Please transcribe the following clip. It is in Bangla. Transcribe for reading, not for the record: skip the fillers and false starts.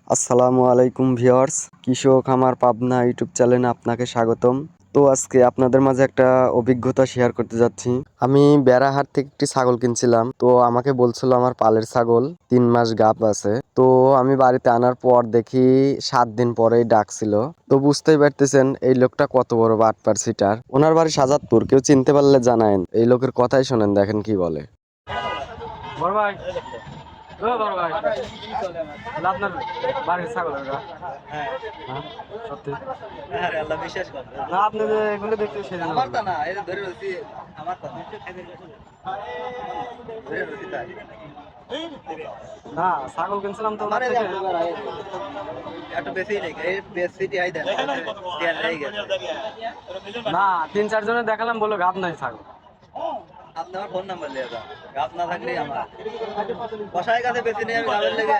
আসসালামু আলাইকুম ভিউয়ার্স, কৃষক খামার পাবনা ইউটিউব চ্যানেলে আপনাকে স্বাগতম। তো আজকে আপনাদের মাঝে একটা অভিজ্ঞতা শেয়ার করতে যাচ্ছি। আমি বেড়াহাট থেকে একটি ছাগল কিনছিলাম। তো আমাকে বলছিল আমার পালের ছাগল 3 মাস গাব আছে। তো আমি বাড়িতে আনার পর দেখি 7 দিন পরেই ডাকছিল। তো বুঝতেই পারতেছেন এই লোকটা কত বড় বাটপার সিটার। ওনার বাড়ি সাজাদপুর, কেউ চিনতে পারলে জানায়েন। এই লোকের কথাই শোনেন, দেখেন কি বলে। বড় ভাই, ও বড় ভাই, আপনার বাড়ির ছাগল ওটা? হ্যাঁ, সত্যি? আরে আল্লাহ বিশ্বাস কর। না, আপনি যে এগুলো দেখতে সেজন্য আমার তা না, এই যে ধরে রয়েছি, আমার তা না। ধরে রয়েছি তাই। না, ছাগল কিনছিলাম তো আমার ওনার এই থেকে। একটু বেশি নেই, এই বেশি আই দেন। দেন এই গেছে। না, 3-4 জনে দেখালাম, বললো গাব নাই ছাগল। আপনি আমার ফোন নাম্বার লিয়ে যান। গাপ না থাকলেই আমার। কষাই কাছে বেশি নেই, আমি গাবের লেগে